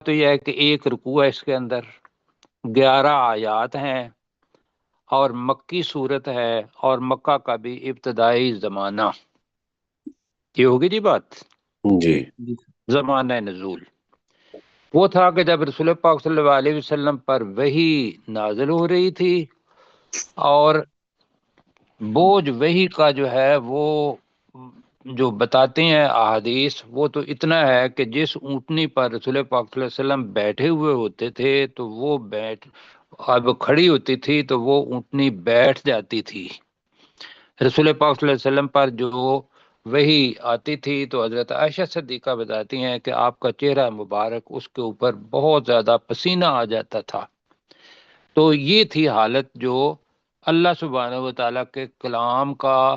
تو یہ ہے کہ ایک رکوع ہے، اس کے اندر 11 آیات ہیں اور مکی صورت ہے، اور مکہ کا بھی ابتدائی زمانہ، یہ ہوگی جی بات، جی زمانہ نزول وہ تھا کہ جب رسول پاک صلی اللہ علیہ وسلم پر وحی نازل ہو رہی تھی، اور بوجھ وحی کا جو ہے وہ جو بتاتے ہیں احادیث، وہ تو اتنا ہے کہ جس اونٹنی پر رسول پاک صلی اللہ علیہ وسلم بیٹھے ہوئے ہوتے تھے تو وہ اب کھڑی ہوتی تھی تو وہ اونٹنی بیٹھ جاتی تھی۔ رسول پاک صلی اللہ علیہ وسلم پر جو وحی آتی تھی تو حضرت عائشہ صدیقہ بتاتی ہیں کہ آپ کا چہرہ مبارک اس کے اوپر بہت زیادہ پسینہ آ جاتا تھا۔ تو یہ تھی حالت جو اللہ سبحانہ و تعالیٰ کے کلام کا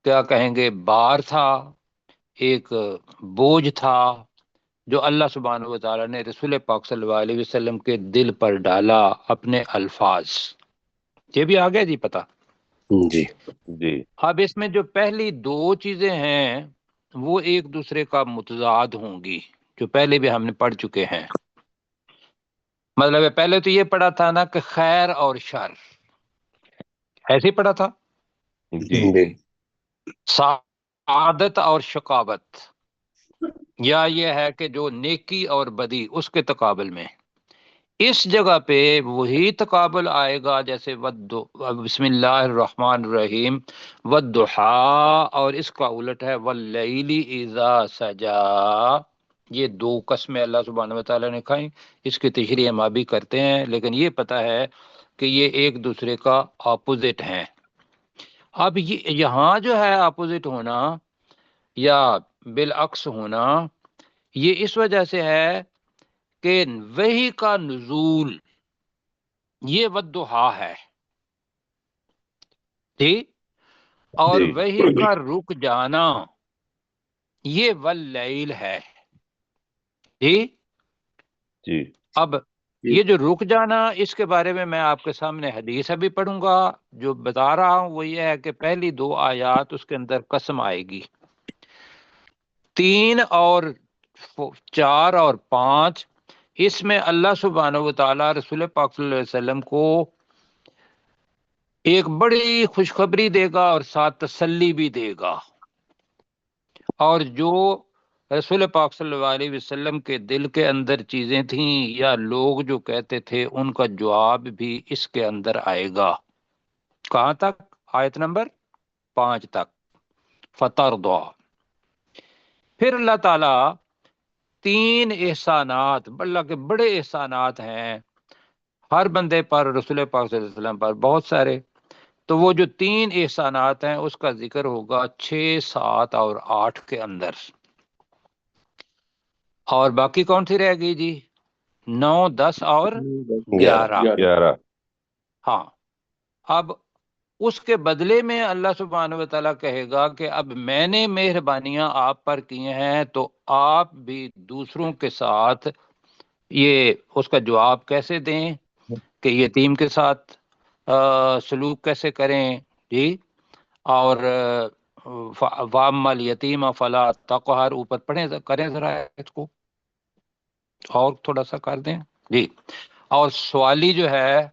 کیا کہیں گے بار تھا، ایک بوجھ تھا جو اللہ سبحانہ و تعالیٰ نے رسول پاک صلی اللہ علیہ وسلم کے دل پر ڈالا اپنے الفاظ۔ یہ بھی آ گیا جی پتہ۔ جی جی اب اس میں جو پہلی دو چیزیں ہیں وہ ایک دوسرے کا متضاد ہوں گی، جو پہلے بھی ہم نے پڑھ چکے ہیں۔ مطلب ہے پہلے تو یہ پڑھا تھا نا کہ خیر اور شر، ایسے ہی پڑھا تھا، جی جی سعادت اور شقاوت، یا یہ ہے کہ جو نیکی اور بدی اس کے تقابل میں۔ اس جگہ پہ وہی تقابل آئے گا جیسے بسم اللہ الرحمن الرحیم والضحیٰ، اور اس کا الٹ ہے واللیل اذا سجا۔ یہ دو قسمیں اللہ سبحانہ و تعالیٰ نے کھائیں، اس کی تشریح ہم ابھی کرتے ہیں، لیکن یہ پتہ ہے کہ یہ ایک دوسرے کا اپوزٹ ہیں۔ اب یہاں جو ہے اپوزٹ ہونا یا بالعکس ہونا، یہ اس وجہ سے ہے کہ وحی کا نزول یہ والضحیٰ ہے، ٹھیک، اور جی وحی کا رک جانا یہ واللیل ہے، ٹھیک۔ جی اب یہ جو رک جانا، اس کے بارے میں آپ کے سامنے حدیث ابھی پڑھوں گا۔ جو بتا رہا ہوں وہ یہ ہے کہ پہلی دو آیات اس کے اندر قسم آئے گی، 3 اور 4 اور 5، اس میں اللہ سبحانہ و تعالیٰ رسول پاک صلی اللہ علیہ وسلم کو ایک بڑی خوشخبری دے گا اور ساتھ تسلی بھی دے گا، اور جو رسول پاک صلی اللہ علیہ وسلم کے دل کے اندر چیزیں تھیں یا لوگ جو کہتے تھے ان کا جواب بھی اس کے اندر آئے گا۔ کہاں تک؟ آیت نمبر 5 تک، فترضیٰ۔ پھر اللہ تعالیٰ 3 احسانات، اللہ کے بڑے احسانات ہیں ہر بندے پر، رسول پاک صلی اللہ علیہ وسلم پر بہت سارے، تو وہ جو 3 احسانات ہیں اس کا ذکر ہوگا 6، 7 اور 8 کے اندر، اور باقی کون سی رہ گئی جی؟ 9، 10 اور 11۔ 11 ہاں، اب اس کے بدلے میں اللہ سبحانہ و تعالیٰ کہے گا کہ اب میں نے مہربانیاں آپ پر کی ہیں تو آپ بھی دوسروں کے ساتھ یہ اس کا جواب کیسے دیں، کہ یتیم کے ساتھ سلوک کیسے کریں، جی، اور وَأَمَّا الْيَتِيمَ فَلَا تَقْهَرْ، اوپر پڑھیں کریں ذرا اس کو اور تھوڑا سا کر دیں جی۔ اور سوالی جو ہے،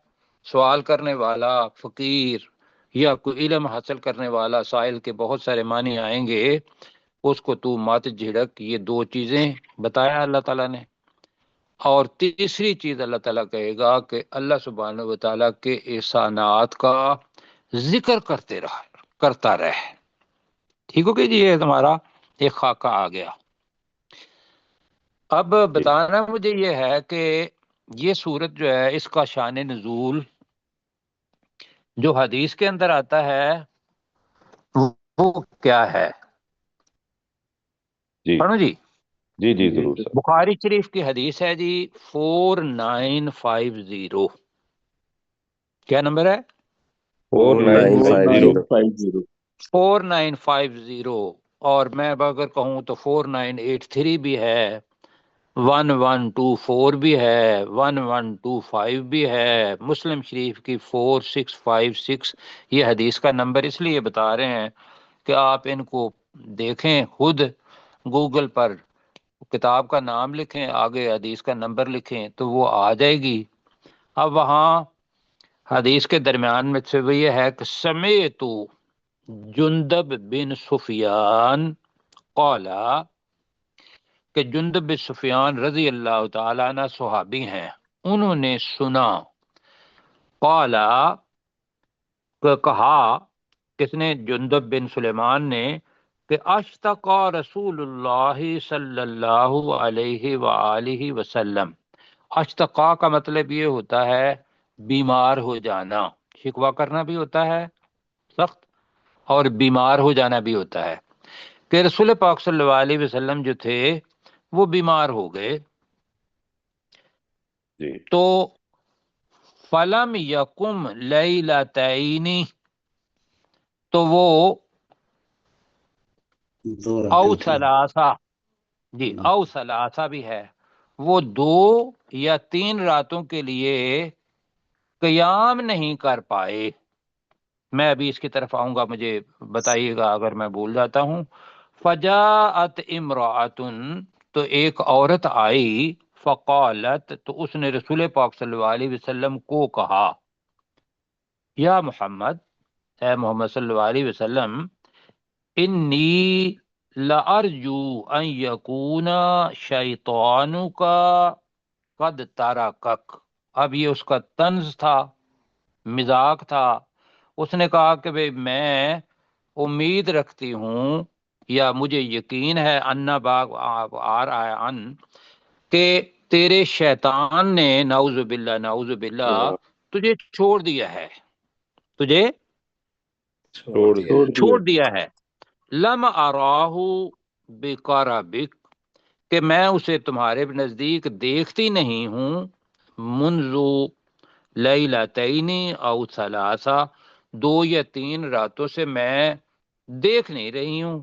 سوال کرنے والا، فقیر یا کوئی علم حاصل کرنے والا، سائل کے بہت سارے معنی آئیں گے، اس کو تو مات جھڑک، یہ 2 چیزیں بتایا اللہ تعالیٰ نے۔ اور تیسری چیز اللہ تعالیٰ کہے گا کہ اللہ سبحانہ و تعالیٰ کے احسانات کا ذکر کرتا رہے۔ ٹھیک ہو گئی جی، یہ تمہارا ایک خاکہ آ گیا۔ اب بتانا مجھے یہ ہے کہ یہ صورت جو ہے اس کا شان نزول جو حدیث کے اندر آتا ہے وہ کیا ہے؟ جی پڑھو جی، جی جی ضرور سر۔ بخاری شریف کی حدیث ہے جی 4950۔ کیا نمبر ہے؟ 4950 4950، اور میں اگر کہوں تو 4983 بھی ہے، 1124 بھی ہے، 1125 بھی ہے، مسلم شریف کی 4656۔ یہ حدیث کا نمبر اس لیے بتا رہے ہیں کہ آپ ان کو دیکھیں، خود گوگل پر کتاب کا نام لکھیں، آگے حدیث کا نمبر لکھیں تو وہ آ جائے گی۔ اب وہاں حدیث کے درمیان میں سے وہ یہ ہے کہ سمیت جندب بن سفیان قالا، کہ جندب بن سفیان رضی اللہ تعالیٰ عنہ صحابی ہیں، انہوں نے سنا، قالا کہ کہا، کس نے؟ جندب بن سلیمان نے، کہ اشتقا رسول اللہ صلی اللہ علیہ وآلہ وسلم۔ اشتقا کا مطلب یہ ہوتا ہے بیمار ہو جانا، شکوہ کرنا بھی ہوتا ہے سخت، اور بیمار ہو جانا بھی ہوتا ہے، کہ رسول پاک صلی اللہ علیہ وسلم جو تھے وہ بیمار ہو گئے۔ جی تو فلم یقم لیلتین، تو وہ او ثلاثہ، جی او ثلاثہ بھی ہے، وہ 2 یا 3 راتوں کے لیے قیام نہیں کر پائے۔ میں ابھی اس کی طرف آؤں گا، مجھے بتائیے گا اگر میں بھول جاتا ہوں۔ فجاءت امرأۃ، تو ایک عورت آئی، فقالت، تو اس نے رسول پاک صلی اللہ علیہ وسلم کو کہا، یا محمد، اے محمد صلی اللہ علیہ وسلم، انی لارجو ان یکون شیطانک قد ترکک۔ اب یہ اس کا طنز تھا، مذاق تھا۔ اس نے کہا کہ بھئی میں امید رکھتی ہوں یا مجھے یقین ہے، انا باغ آ رہا ہے ان، کہ تیرے شیطان نے نعوذ باللہ تجھے چھوڑ دیا ہے، تجھے چھوڑ دیا ہے۔ لم اراہ بقربک، کہ میں اسے تمہارے نزدیک دیکھتی نہیں ہوں، منذ لیلتین او ثلاثہ، 2 یا 3 راتوں سے میں دیکھ نہیں رہی ہوں۔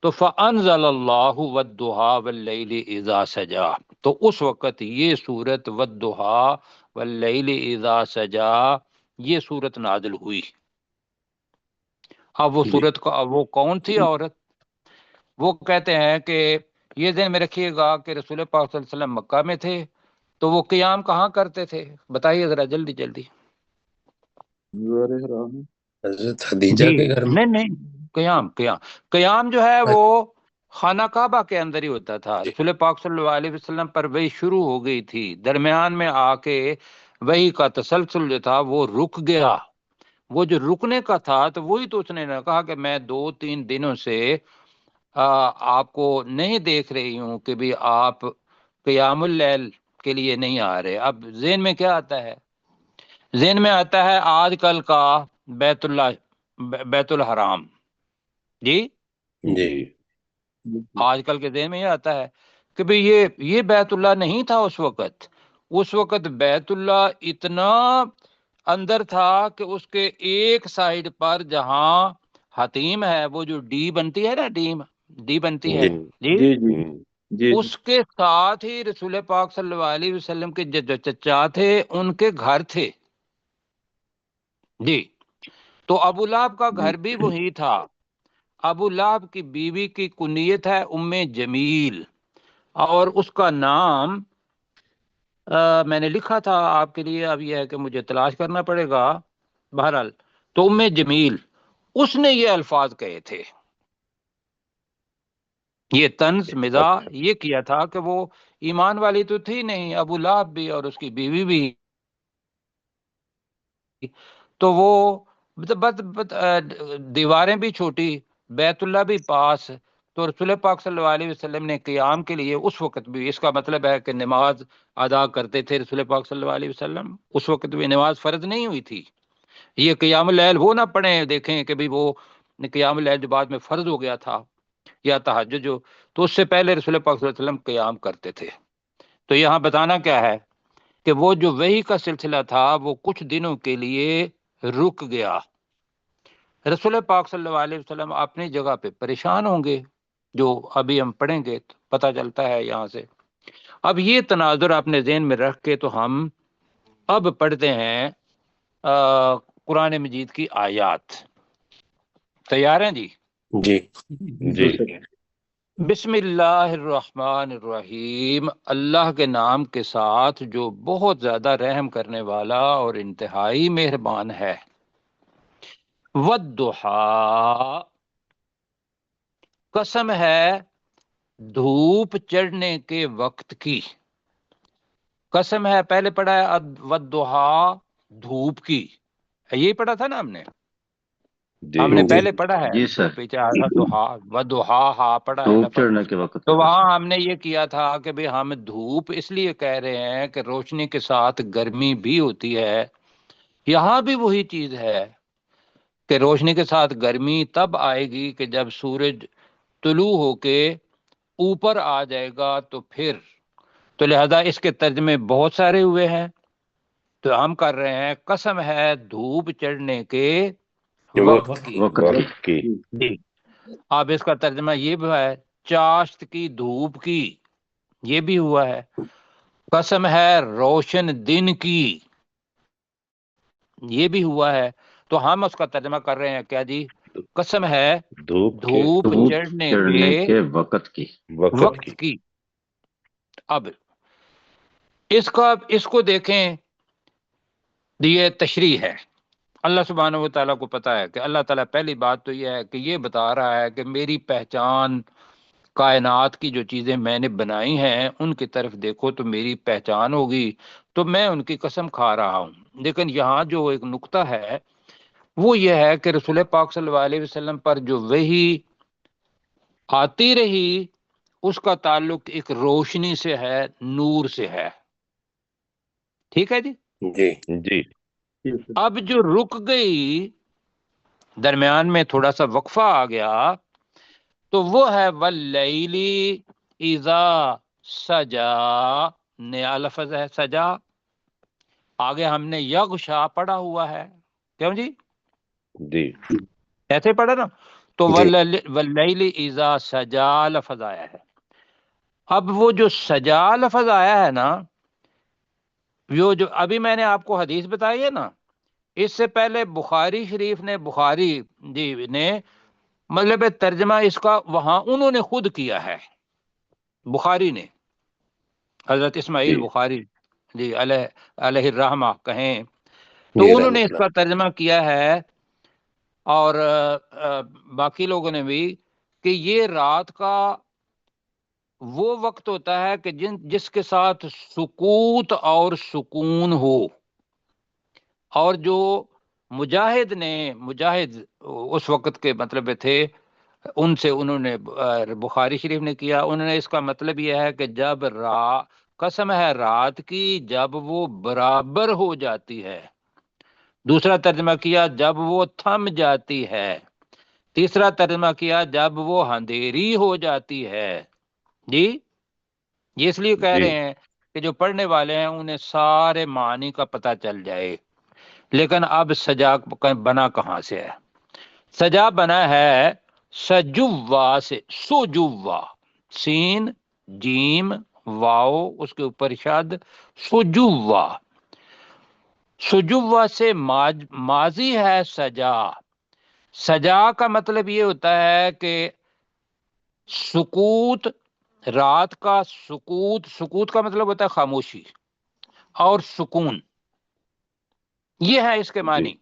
تو فانزل اللہ والضحی واللیل اذا سجا، تو اس وقت یہ سورت والضحی واللیل اذا سجا، یہ سورت نازل ہوئی۔ اب وہ سورت کا وہ کون تھی عورت؟ وہ کہتے ہیں کہ یہ ذہن میں رکھیے گا کہ رسول پاک صلی اللہ علیہ وسلم مکہ میں تھے، تو وہ قیام کہاں کرتے تھے؟ بتائیے ذرا جلدی جلدی۔ حضرت خدیجہ جی کے گھر میں۔ نہیں قیام جو ہے وہ خانہ کعبہ کے اندر ہی ہوتا تھا۔ رسول پاک صلی اللہ علیہ وسلم پر وہی شروع ہو گئی تھی، درمیان میں آ کے وہی کا تسلسل جو تھا وہ رک گیا۔ وہ جو رکنے کا تھا تو وہی تو اس نے کہا کہ میں 2-3 دنوں سے آپ کو نہیں دیکھ رہی ہوں کہ بھی آپ قیام اللیل کے لیے نہیں آ رہے۔ اب ذہن میں کیا آتا ہے؟ ذہن میں آتا ہے آج کل کا بیت الحرام، جی جی آج کل کے ذہن میں یہ آتا ہے کہ بھئی یہ بیت اللہ نہیں تھا اس وقت۔ اس وقت بیت اللہ اتنا اندر تھا کہ اس کے ایک سائیڈ پر جہاں حتیم ہے، وہ جو ڈی بنتی ہے نا، ڈی بنتی ہے، جی اس کے ساتھ ہی رسول پاک صلی اللہ علیہ وسلم کے جو چچا تھے ان کے گھر تھے، جی۔ تو ابو لہب کا گھر بھی وہی تھا۔ ابو لہب کی بیوی کی کنیت ہے ام جمیل، اور اس کا نام میں نے لکھا تھا آپ کے لیے، اب یہ ہے کہ مجھے تلاش کرنا پڑے گا، بہرحال تو ام جمیل اس نے یہ الفاظ کہے تھے، یہ طنز مزاح یہ کیا تھا کہ وہ ایمان والی تو تھی نہیں، ابو لہب بھی اور اس کی بیوی بھی، تو وہ دیواریں بھی چھوٹی، بیت اللہ بھی پاس، تو رسول پاک صلی اللہ علیہ وسلم نے قیام کے لیے اس وقت بھی، اس کا مطلب ہے کہ نماز ادا کرتے تھے رسول پاک صلی اللہ علیہ وسلم، اس وقت بھی نماز فرض نہیں ہوئی تھی۔ یہ قیام اللیل وہ نہ پڑھیں دیکھیں کہ بھی وہ قیام اللیل جو بعد میں فرض ہو گیا تھا، یا تہجد جو، تو اس سے پہلے رسول پاک صلی اللہ علیہ وسلم قیام کرتے تھے۔ تو یہاں بتانا کیا ہے کہ وہ جو وحی کا سلسلہ تھا وہ کچھ دنوں کے لیے رک گیا۔ رسول پاک صلی اللہ علیہ وسلم اپنی جگہ پہ پریشان ہوں گے، جو ابھی ہم پڑھیں گے تو پتہ چلتا ہے یہاں سے۔ اب یہ تناظر اپنے ذہن میں رکھ کے تو ہم اب پڑھتے ہیں قرآن مجید کی آیات۔ تیار ہیں جی؟ جی جی بسم اللہ الرحمن الرحیم، اللہ کے نام کے ساتھ جو بہت زیادہ رحم کرنے والا اور انتہائی مہربان ہے۔ والضحیٰ، قسم ہے دھوپ چڑھنے کے وقت کی۔ قسم ہے، پہلے پڑھا ہے والضحیٰ، دھوپ کی، یہی پڑھا تھا نا ہم نے؟ جی ہم نے جی پہلے پڑھا ہے جی تو سر، پیچھے آیا تھا والضحیٰ پڑھا ہے دھوپ لفظ۔ چڑھنے کے وقت تو کا وہاں قسم۔ ہم نے یہ کیا تھا کہ بھئی ہم دھوپ اس لیے کہہ رہے ہیں کہ روشنی کے ساتھ گرمی بھی ہوتی ہے۔ یہاں بھی وہی چیز ہے کہ روشنی کے ساتھ گرمی تب آئے گی کہ جب سورج طلوع ہو کے اوپر آ جائے گا تو پھر، تو لہذا اس کے ترجمے بہت سارے ہوئے ہیں، تو ہم کر رہے ہیں قسم ہے دھوپ چڑھنے کے وقت کی۔ وقت کی۔ جی، اب اس کا ترجمہ یہ بھی ہے چاشت کی، دھوپ کی، یہ بھی ہوا ہے۔ قسم ہے روشن دن کی، یہ بھی ہوا ہے۔ تو ہم اس کا ترجمہ کر رہے ہیں کیا جی؟ قسم ہے دھوپ کے دھوپ دھوپ چڑھنے چڑھنے کے کے وقت کی۔ وقت کی۔ وقت کی۔ اب اس کو دیکھیں، یہ تشریح ہے۔ اللہ سبحانہ و تعالیٰ کو پتا ہے کہ اللہ تعالیٰ پہلی بات تو یہ ہے کہ یہ بتا رہا ہے کہ میری پہچان، کائنات کی جو چیزیں میں نے بنائی ہیں ان کی طرف دیکھو تو میری پہچان ہوگی، تو میں ان کی قسم کھا رہا ہوں۔ لیکن یہاں جو ایک نقطہ ہے وہ یہ ہے کہ رسول پاک صلی اللہ علیہ وسلم پر جو وحی آتی رہی اس کا تعلق ایک روشنی سے ہے، نور سے ہے۔ ٹھیک ہے جی؟ جی جی اب جو رک گئی، درمیان میں تھوڑا سا وقفہ آ گیا، تو وہ ہے واللیل اذا سجا، نیا لفظ ہے سجا۔ آگے ہم نے یغشا پڑھا ہوا ہے، کیوں جی؟ جی ایسے پڑھا نا؟ تو جی واللیل اذا سجا لفظ آیا ہے۔ اب وہ جو سجا لفظ آیا ہے نا، جو ابھی میں نے آپ کو حدیث بتائی ہے نا، اس سے پہلے بخاری شریف نے، بخاری جی نے مطلب ترجمہ اس کا وہاں انہوں نے خود کیا ہے، بخاری نے، حضرت اسماعیل جی بخاری جی علیہ الرحمہ کہیں، جی تو انہوں نے رحمۃ اس اللہ۔ کا ترجمہ کیا ہے، اور باقی لوگوں نے بھی، کہ یہ رات کا وہ وقت ہوتا ہے کہ جس کے ساتھ سکوت اور سکون ہو۔ اور جو مجاہد اس وقت کے مطلب تھے، ان سے انہوں نے بخاری شریف نے کیا، انہوں نے اس کا مطلب یہ ہے کہ جب قسم ہے رات کی جب وہ برابر ہو جاتی ہے۔ دوسرا ترجمہ کیا جب وہ تھم جاتی ہے۔ تیسرا ترجمہ کیا جب وہ اندھیری ہو جاتی ہے۔ جی، یہ اس لیے کہہ جی رہے ہیں کہ جو پڑھنے والے ہیں انہیں سارے معنی کا پتہ چل جائے۔ لیکن اب سجا بنا کہاں سے ہے؟ سجا بنا ہے سجوا سے، سجوا، سین جیم واو اس کے اوپر شاد، سجوا، سجوا سے ماضی ہے سجا۔ سجا کا مطلب یہ ہوتا ہے کہ سکوت، رات کا سکوت، سکوت کا مطلب ہوتا ہے خاموشی اور سکون، یہ ہے اس کے جی معنی،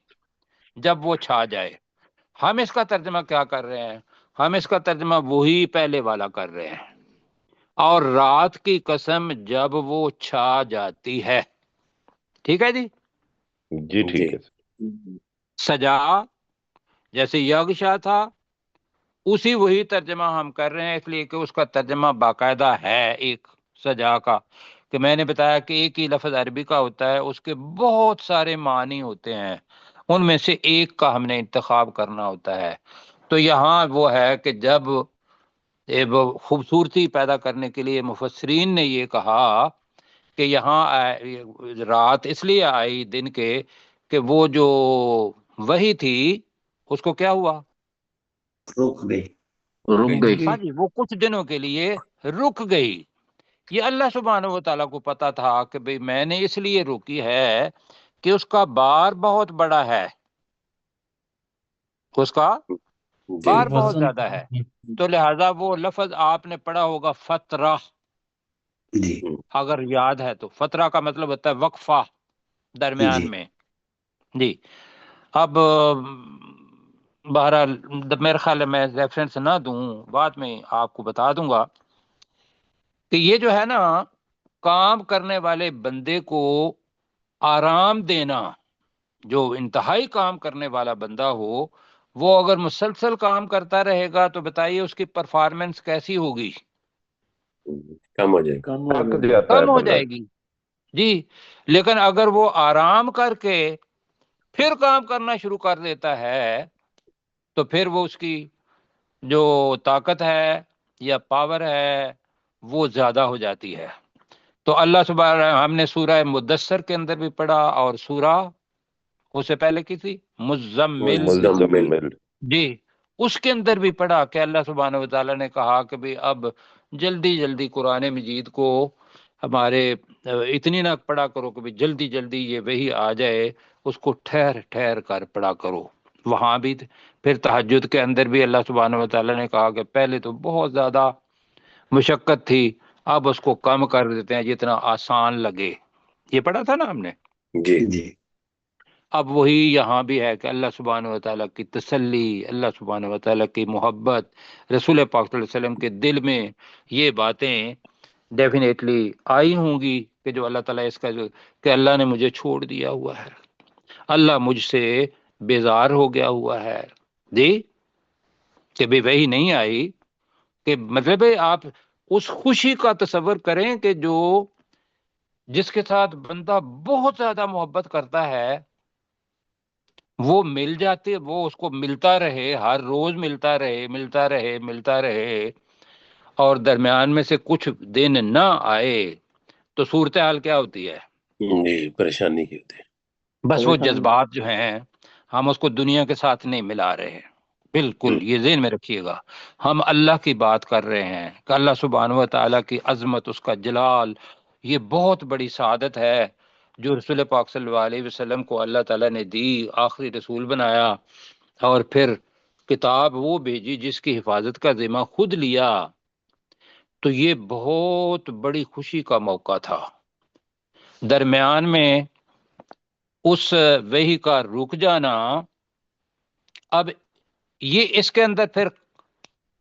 جب وہ چھا جائے۔ ہم اس کا ترجمہ کیا کر رہے ہیں؟ ہم اس کا ترجمہ وہی پہلے والا کر رہے ہیں، اور رات کی قسم جب وہ چھا جاتی ہے۔ ٹھیک ہے جی؟ جی ٹھیک ہے سجا جیسے یغشا تھا، اسی وہی ترجمہ ہم کر رہے ہیں، اس لیے کہ اس کا ترجمہ باقاعدہ ہے ایک سجا کا، کہ میں نے بتایا کہ ایک ہی لفظ عربی کا ہوتا ہے، اس کے بہت سارے معنی ہوتے ہیں، ان میں سے ایک کا ہم نے انتخاب کرنا ہوتا ہے۔ تو یہاں وہ ہے کہ جب خوبصورتی پیدا کرنے کے لیے مفسرین نے یہ کہا کہ یہاں رات اس لیے آئی دن کے کہ وہ جو وحی تھی اس کو کیا ہوا؟ رک گئی۔ ہاں جی، وہ کچھ دنوں کے لیے رک گئی۔ یہ اللہ سبحانہ و تعالیٰ کو پتا تھا کہ بھئی میں نے اس لیے روکی ہے کہ اس کا بار بہت بڑا ہے، اس کا بار بہت وزن زیادہ ہے، تو لہذا وہ لفظ آپ نے پڑھا ہوگا فترہ، جی اگر یاد ہے تو۔ فترہ کا مطلب ہوتا ہے وقفہ درمیان جی میں۔ جی اب بہرحال میرے خیال ہے میں ریفرنس نہ دوں، بعد میں آپ کو بتا دوں گا کہ یہ جو ہے نا کام کرنے والے بندے کو آرام دینا، جو انتہائی کام کرنے والا بندہ ہو وہ اگر مسلسل کام کرتا رہے گا تو بتائیے اس کی پرفارمنس کیسی ہوگی؟ کم ہو جائے گا۔ کم ہو تھک گیا۔ جاتا ہے کم ہو بندہ۔ جائے گی جی۔ لیکن اگر وہ آرام کر کے پھر کام کرنا شروع کر دیتا ہے تو پھر وہ اس کی جو طاقت ہے یا پاور ہے وہ زیادہ ہو جاتی ہے۔ تو اللہ سبحانہ، ہم نے سورہ مدثر کے اندر بھی پڑھا اور سورہ اس سے پہلے کی تھی مزمل، مزمل۔ جی اس کے اندر بھی پڑھا کہ اللہ سبحانہ و تعالیٰ نے کہا کہ بھی اب جلدی جلدی قرآن مجید کو ہمارے اتنی نہ پڑھا کرو کہ بھی جلدی جلدی یہ وہی آ جائے، اس کو ٹھہر ٹھہر کر پڑھا کرو۔ وہاں بھی پھر تہجد کے اندر بھی اللہ سبحانہ و تعالیٰ نے کہا کہ پہلے تو بہت زیادہ مشقت تھی، اب اس کو کم کر دیتے ہیں جتنا آسان لگے۔ یہ پڑھا تھا نا ہم نے۔ جی جی اب وہی یہاں بھی ہے کہ اللہ سبحانہ و تعالیٰ کی تسلی، اللہ سبحانہ و تعالیٰ کی محبت، رسول پاک صلی اللہ علیہ وسلم کے دل میں یہ باتیں ڈیفینیٹلی آئی ہوں گی کہ جو اللہ تعالیٰ اس کا کہ اللہ نے مجھے چھوڑ دیا ہوا ہے، اللہ مجھ سے بیزار ہو گیا ہوا ہے۔ جی کہ بھی وہی نہیں آئی کہ مطلب ہے آپ اس خوشی کا تصور کریں کہ جو جس کے ساتھ بندہ بہت زیادہ محبت کرتا ہے وہ مل جاتے، وہ اس کو ملتا رہے، ہر روز ملتا رہے ملتا رہے ملتا رہے، اور درمیان میں سے کچھ دن نہ آئے تو صورتحال کیا ہوتی ہے؟ جی پریشانی کی ہوتی ہے۔ بس وہ جذبات جو ہیں ہم اس کو دنیا کے ساتھ نہیں ملا رہے ہیں۔ بالکل یہ ذہن میں رکھیے گا، ہم اللہ کی بات کر رہے ہیں کہ اللہ سبحانہ و تعالیٰ کی عظمت، اس کا جلال، یہ بہت بڑی سعادت ہے جو رسول پاک صلی اللہ علیہ وسلم کو اللہ تعالیٰ نے دی، آخری رسول بنایا، اور پھر کتاب وہ بھیجی جس کی حفاظت کا ذمہ خود لیا۔ تو یہ بہت بڑی خوشی کا موقع تھا۔ درمیان میں اس وحی کا رک جانا، اب یہ اس کے اندر پھر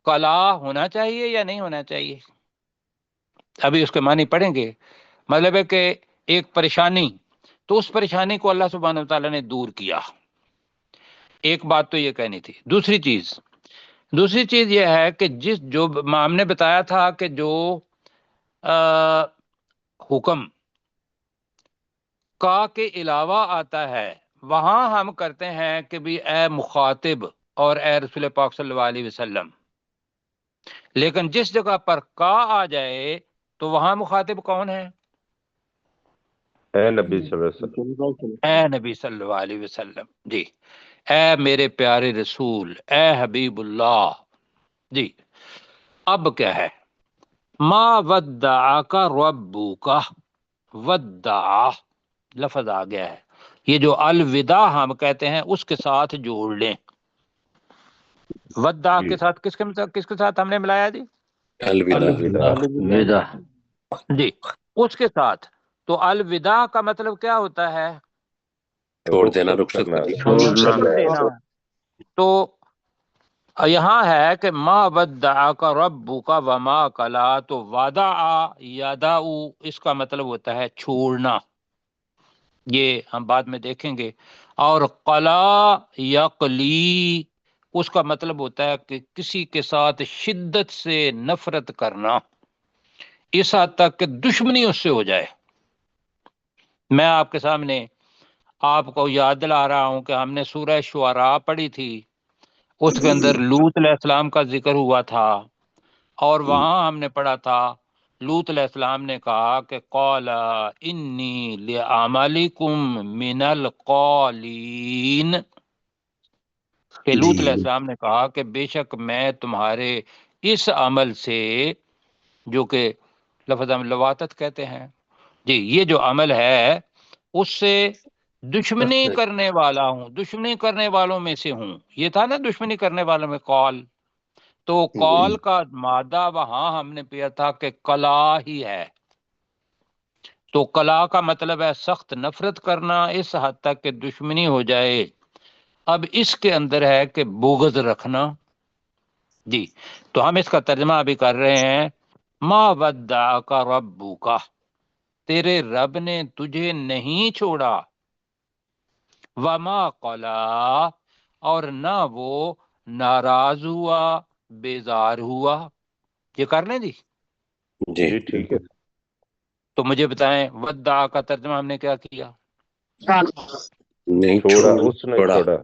کلا ہونا چاہیے یا نہیں ہونا چاہیے؟ ابھی اس کے معنی پڑھیں گے۔ مطلب ہے کہ ایک پریشانی، تو اس پریشانی کو اللہ سبحانہ و تعالیٰ نے دور کیا۔ ایک بات تو یہ کہنی تھی۔ دوسری چیز یہ ہے کہ جو ہم نے بتایا تھا کہ جو حکم کا کے علاوہ آتا ہے وہاں ہم کرتے ہیں کہ بھی اے مخاطب اور اے رسول پاک صلی اللہ علیہ وسلم، لیکن جس جگہ پر کا آ جائے تو وہاں مخاطب کون ہے؟ اے نبی صلی اللہ علیہ وسلم۔ اے نبی صلی اللہ علیہ وسلم، جی اے میرے پیارے رسول، اے حبیب اللہ۔ جی اب کیا ہے؟ ما ودعک ربک، ودع لفظ آ گیا ہے، یہ جو الوداع ہم کہتے ہیں اس کے ساتھ جوڑ لیں۔ ودع کے ساتھ کس کے ساتھ ہم نے ملایا جی؟ الوداع۔ الوداع۔ جی اس کے ساتھ۔ تو الوداع کا مطلب کیا ہوتا ہے؟ چھوڑ دینا، رخصت کرنا۔ چھوڑ دینا۔ تو یہاں ہے کہ ما ودعک ربک وما قلا، تو وعدہ یدع اس کا مطلب ہوتا ہے چھوڑنا، یہ ہم بعد میں دیکھیں گے۔ اور قلا یقلی اس کا مطلب ہوتا ہے کہ کسی کے ساتھ شدت سے نفرت کرنا، اس حد تک کہ دشمنی اس سے ہو جائے۔ میں آپ کے سامنے آپ کو یاد دلا رہا ہوں کہ ہم نے سورہ شعراء پڑھی تھی، اس کے اندر لوط علیہ السلام کا ذکر ہوا تھا، اور وہاں ہم نے پڑھا تھا لوط علیہ السلام نے کہا کہ قال انی لعملکم من القالین، کہ لوط علیہ السلام نے کہا کہ بے شک میں تمہارے اس عمل سے، جو کہ لفظ ہم لواتت کہتے ہیں، جی یہ جو عمل ہے اس سے دشمنی کرنے والا ہوں، دشمنی کرنے والوں میں سے ہوں. یہ تھا نا دشمنی کرنے والوں میں قول، تو قول کا مادہ وہاں ہم نے پیا تھا کہ کلا ہی ہے. تو کلا کا مطلب ہے سخت نفرت کرنا اس حد تک کہ دشمنی ہو جائے. اب اس کے اندر ہے کہ بغض رکھنا. جی تو ہم اس کا ترجمہ ابھی کر رہے ہیں. ما ودعک ربک، تیرے رب نے تجھے نہیں چھوڑا. وما قلا، اور نہ وہ ناراض ہوا بیزار ہوا. یہ کر لیں جی. جی ٹھیک ہے. تو مجھے بتائیں ودع کا ترجمہ ہم نے کیا کیا؟ نہیں چھوڑا، اس نے چھوڑا، چھوڑا.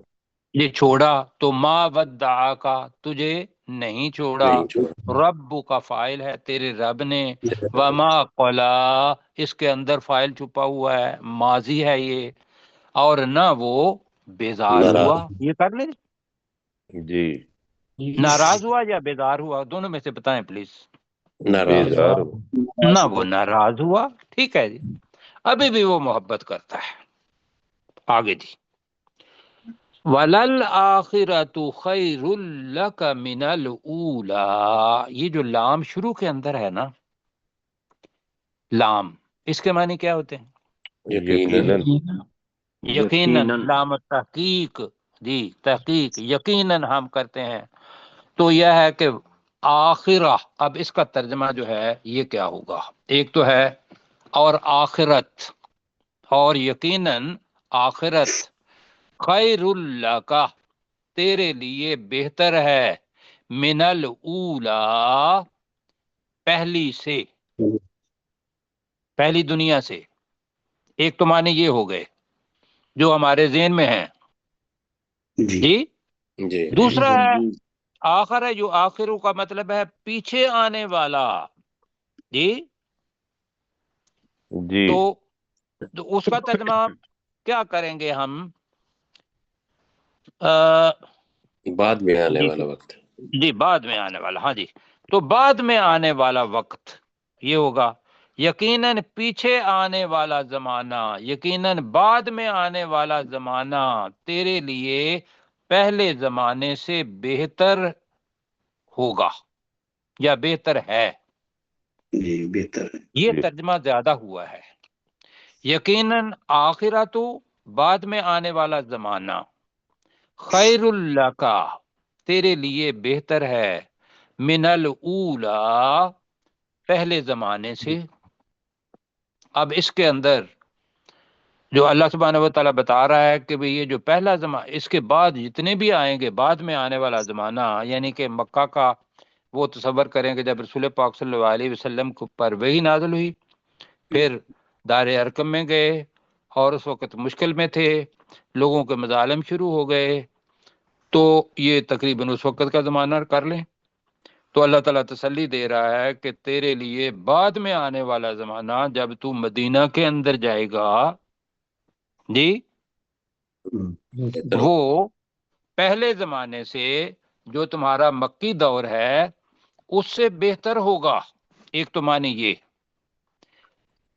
یہ چھوڑا. تو ما ودع کا، تجھے نہیں چھوڑا. نہیں چھوڑا. رب کا فائل ہے، تیرے رب نے. وما قلا، اس کے اندر فائل چھپا ہوا ہے، ماضی ہے یہ. اور نہ وہ بیزار ناراض. ہوا. یہ کر لیں. جی ناراض ہوا یا بیزار ہوا؟ دونوں میں سے بتائیں پلیز. ناراض. بیزار. نہ وہ ناراض ہوا. ٹھیک ہے جی، ابھی بھی وہ محبت کرتا ہے. آگے جی. وَلَلْآخِرَةُ خَيْرٌ لَكَ مِنَ الْأُولَىٰ، یہ جو لام شروع کے اندر ہے نا، لام، اس کے معنی کیا ہوتے ہیں؟ یقیناً. یقیناً. لام تحقیق. جی تحقیق، یقیناً ہم کرتے ہیں. تو یہ ہے کہ آخرہ، اب اس کا ترجمہ جو ہے یہ کیا ہوگا؟ ایک تو ہے اور آخرت، اور یقیناً آخرت خیر لک، تیرے لیے بہتر ہے. من الاولی، پہلی سے، پہلی دنیا سے. ایک تو معنی یہ ہو گئے جو ہمارے ذہن میں ہیں. جی. جی دوسرا ہے آخر ہے، جو آخروں کا مطلب ہے پیچھے آنے والا. جی جی تو اس کا ترجمہ کیا کریں گے ہم؟ بعد میں آنے جی والا وقت. جی بعد میں آنے والا. ہاں جی، تو بعد میں آنے والا وقت یہ ہوگا. یقیناً پیچھے آنے والا زمانہ، یقیناً بعد میں آنے والا زمانہ تیرے لیے پہلے زمانے سے بہتر ہوگا یا بہتر ہے. جی بہتر ہے. یہ ترجمہ زیادہ ہوا ہے. یقیناً آخرت، بعد میں آنے والا زمانہ، خیر لک، تیرے لیے بہتر ہے. من الاولی، پہلے زمانے سے. اب اس کے اندر جو اللہ سبحانہ و تعالیٰ بتا رہا ہے کہ بھئی یہ جو پہلا زمانہ، اس کے بعد جتنے بھی آئیں گے بعد میں آنے والا زمانہ، یعنی کہ مکہ کا وہ تصور کریں کہ جب رسول پاک صلی اللہ علیہ وسلم پر وحی نازل ہوئی، پھر دار ارقم میں گئے اور اس وقت مشکل میں تھے، لوگوں کے مظالم شروع ہو گئے. تو یہ تقریباً اس وقت کا زمانہ کر لیں. تو اللہ تعالیٰ تسلی دے رہا ہے کہ تیرے لیے بعد میں آنے والا زمانہ جب تو مدینہ کے اندر جائے گا، جی بہتر. وہ پہلے زمانے سے جو تمہارا مکی دور ہے اس سے بہتر ہوگا. ایک تو معنی یہ.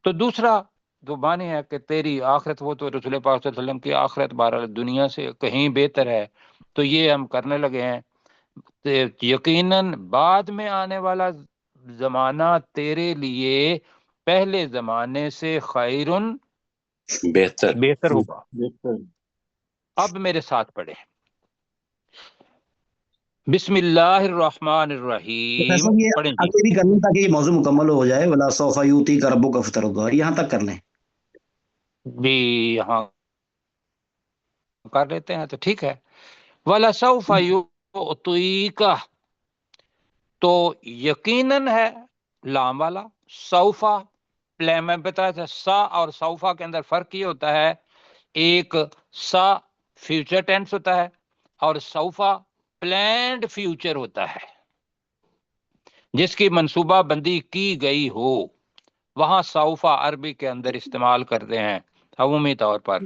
تو دوسرا جو معنی ہے کہ تیری آخرت، وہ تو رسول پاک صلی اللہ علیہ وسلم کی آخرت بہرحال دنیا سے کہیں بہتر ہے. تو یہ ہم کرنے لگے ہیں. یقیناً بعد میں آنے والا زمانہ تیرے لیے پہلے زمانے سے خیرن، بہتر. بہتر ہوگا. اب میرے ساتھ پڑھیں. بسم اللہ الرحمن الرحیم. پروفیسر یہ پڑھیں جی. آگے بھی کرنا تاکہ یہ موضوع مکمل ہو جائے. ولا سوف یؤتیک ربک فترضی، یہاں تک کر لیں. بھی یہاں کر لیتے ہیں تو ٹھیک ہے. وَلَسَوْفَ يُعْطِيكَ، تو یقیناً ہے لام والا. سوفا پلے میں بتایا تھا، سا اور سوفا کے اندر فرق یہ ہوتا ہے، ایک سا فیوچر ٹینس ہوتا ہے اور سوفا پلانڈ فیوچر ہوتا ہے، جس کی منصوبہ بندی کی گئی ہو. وہاں سوفا عربی کے اندر استعمال کرتے ہیں عمومی طور پر.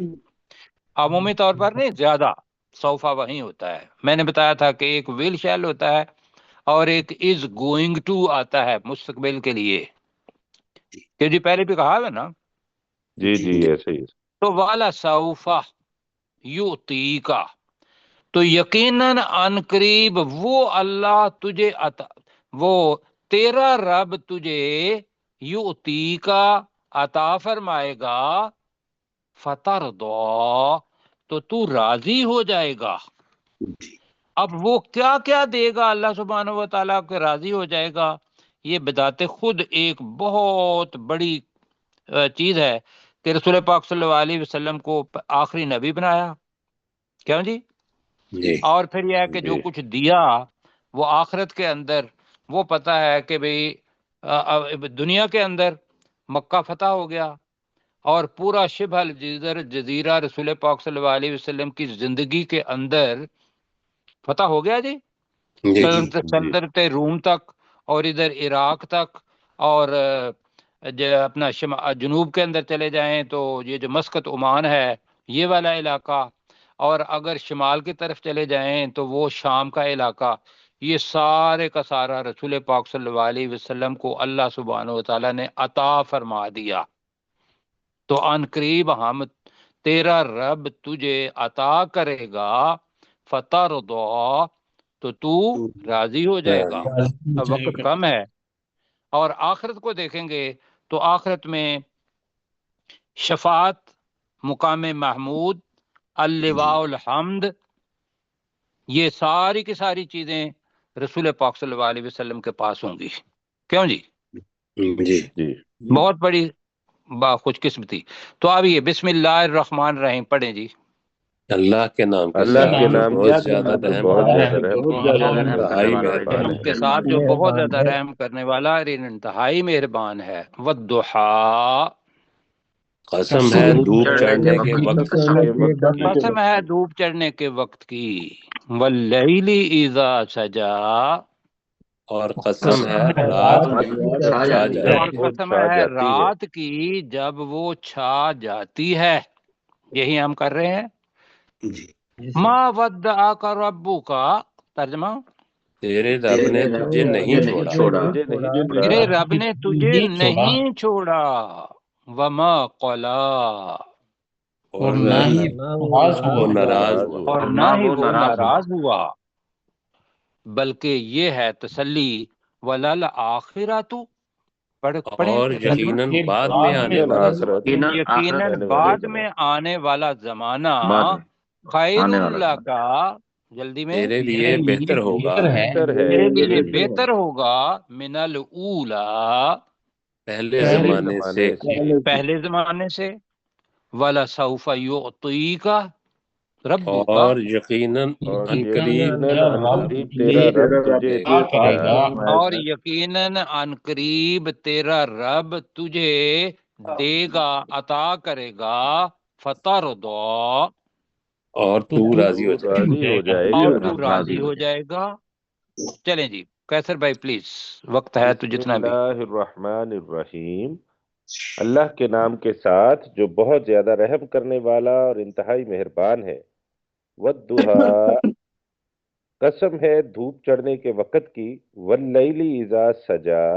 عمومی طور پر نہیں، زیادہ سوفا وہیں ہوتا ہے. میں نے بتایا تھا کہ ایک ول شیل ہوتا ہے اور ایک از گوئنگ ٹو آتا ہے مستقبل کے لیے. کہ جی پہلے بھی کہا ہے نا. جی جی ایسے ہی. تو والا سوفا یؤتیکا، تو یقیناً ان قریب وہ اللہ تجھے عطا، وہ تیرا رب تجھے یؤتیکا عطا فرمائے گا، فترضا، تو راضی ہو جائے گا۔ جی اب وہ کیا کیا دے گا اللہ سبحانہ و تعالیٰ کے راضی ہو جائے گا، یہ بذات خود ایک بہت بڑی چیز ہے کہ رسول پاک صلی اللہ علیہ وسلم کو آخری نبی بنایا، کیوں جی؟ جی اور پھر یہ ہے کہ جو جی کچھ دیا وہ آخرت کے اندر، وہ پتہ ہے کہ بھئی دنیا کے اندر مکہ فتح ہو گیا اور پورا شبہ جزیرہ رسول پاک صلی اللہ علیہ وسلم کی زندگی کے اندر فتح ہو گیا جی، جی سلطنت روم تک اور ادھر عراق تک، اور اپنا جنوب کے اندر چلے جائیں تو یہ جو مسقط عمان ہے یہ والا علاقہ، اور اگر شمال کی طرف چلے جائیں تو وہ شام کا علاقہ، یہ سارے کا سارا رسول پاک صلی اللہ علیہ وسلم کو اللہ سبحانہ و تعالیٰ نے عطا فرما دیا۔ تو ان قریب ہم تیرا رب تجھے عطا کرے گا، فترضا، تو راضی ہو جائے گا۔ اب وقت کم ہے، اور آخرت کو دیکھیں گے تو آخرت میں شفاعت، مقام محمود، اللواء الحمد، یہ ساری کی ساری چیزیں رسول پاک صلی اللہ علیہ وسلم کے پاس ہوں گی، کیوں جی؟ جی جی بہت بڑی خوش قسمتی۔ تو اب یہ بسم اللہ الرحمن الرحیم پڑھیں جی۔ اللہ کے نام کے اللہ ساتھ کے جو نام کے بہت زیادہ ساتھ جو رحم بہت کرنے زیادہ رحم کرنے والا انتہائی والا مہربان نام ہے۔ کے ساتھ جو بہت زیادہ رحم کرنے والا اور انتہائی مہربان ہے۔ والضحیٰ، قسم ہے دھوپ چڑھنے کے وقت کے وقت کی، قسم ہے دھوپ چڑھنے کے وقت کی، واللیل اذا سجا، اور قسم ہے رات کی جب چھا جائے۔ اور جب وہ قسم چھا ہے جاتی ہے۔ رات کی جب وہ چھا جاتی ہے، یہی ہم کر رہے ہیں۔ جی ما ودعک ربک، ترجمہ، تیرے رب نے تجھے نہیں چھوڑا مجھے نہیں چھوڑا، تیرے رب نے تجھے نہیں چھوڑا، وما قلا، اور نہ ہی وہ ناراض ہوا۔ اور نہ ہی وہ ناراض ہوا، بلکہ یہ ہے تسلی، وللآخرۃ، پڑھیں اور ترجمہ، یقیناً بعد میں آنے یقیناً والا آخرت، زمانہ یقیناً آنے والے بعد زمانے میں آنے والا زمانہ، خیر اللہ کا، جلدی میں، تیرے لیے بہتر ہوگا بہتر ہے تیرے لیے بہتر ہوگا، من الاولی، پہلے پہلے زمانے سے۔ سے، پہلے زمانے سے، وَلَسَوْفَ يُعْطِيكَ رَبُّكَ، اور یقیناً اور عنقریب یقیناً عنقریب تیرا رب تجھے دے گا، اور یقیناً عن قریب تیرا رب تجھے دے گا، عطا کرے گا، فترضا، اور تو راضی ہو تو جائے راضی ہو جائے اور گا۔ تو راضی ہو جائے گا۔ چلیں جی قیصر بھائی پلیز، وقت ہے تو بسم جتنا بھی۔ اللہ الرحمن الرحیم، اللہ کے نام کے ساتھ جو بہت زیادہ رحم کرنے والا اور انتہائی مہربان ہے۔ والضحیٰ، قسم ہے دھوپ چڑھنے کے وقت کی، واللیل اذا سجا،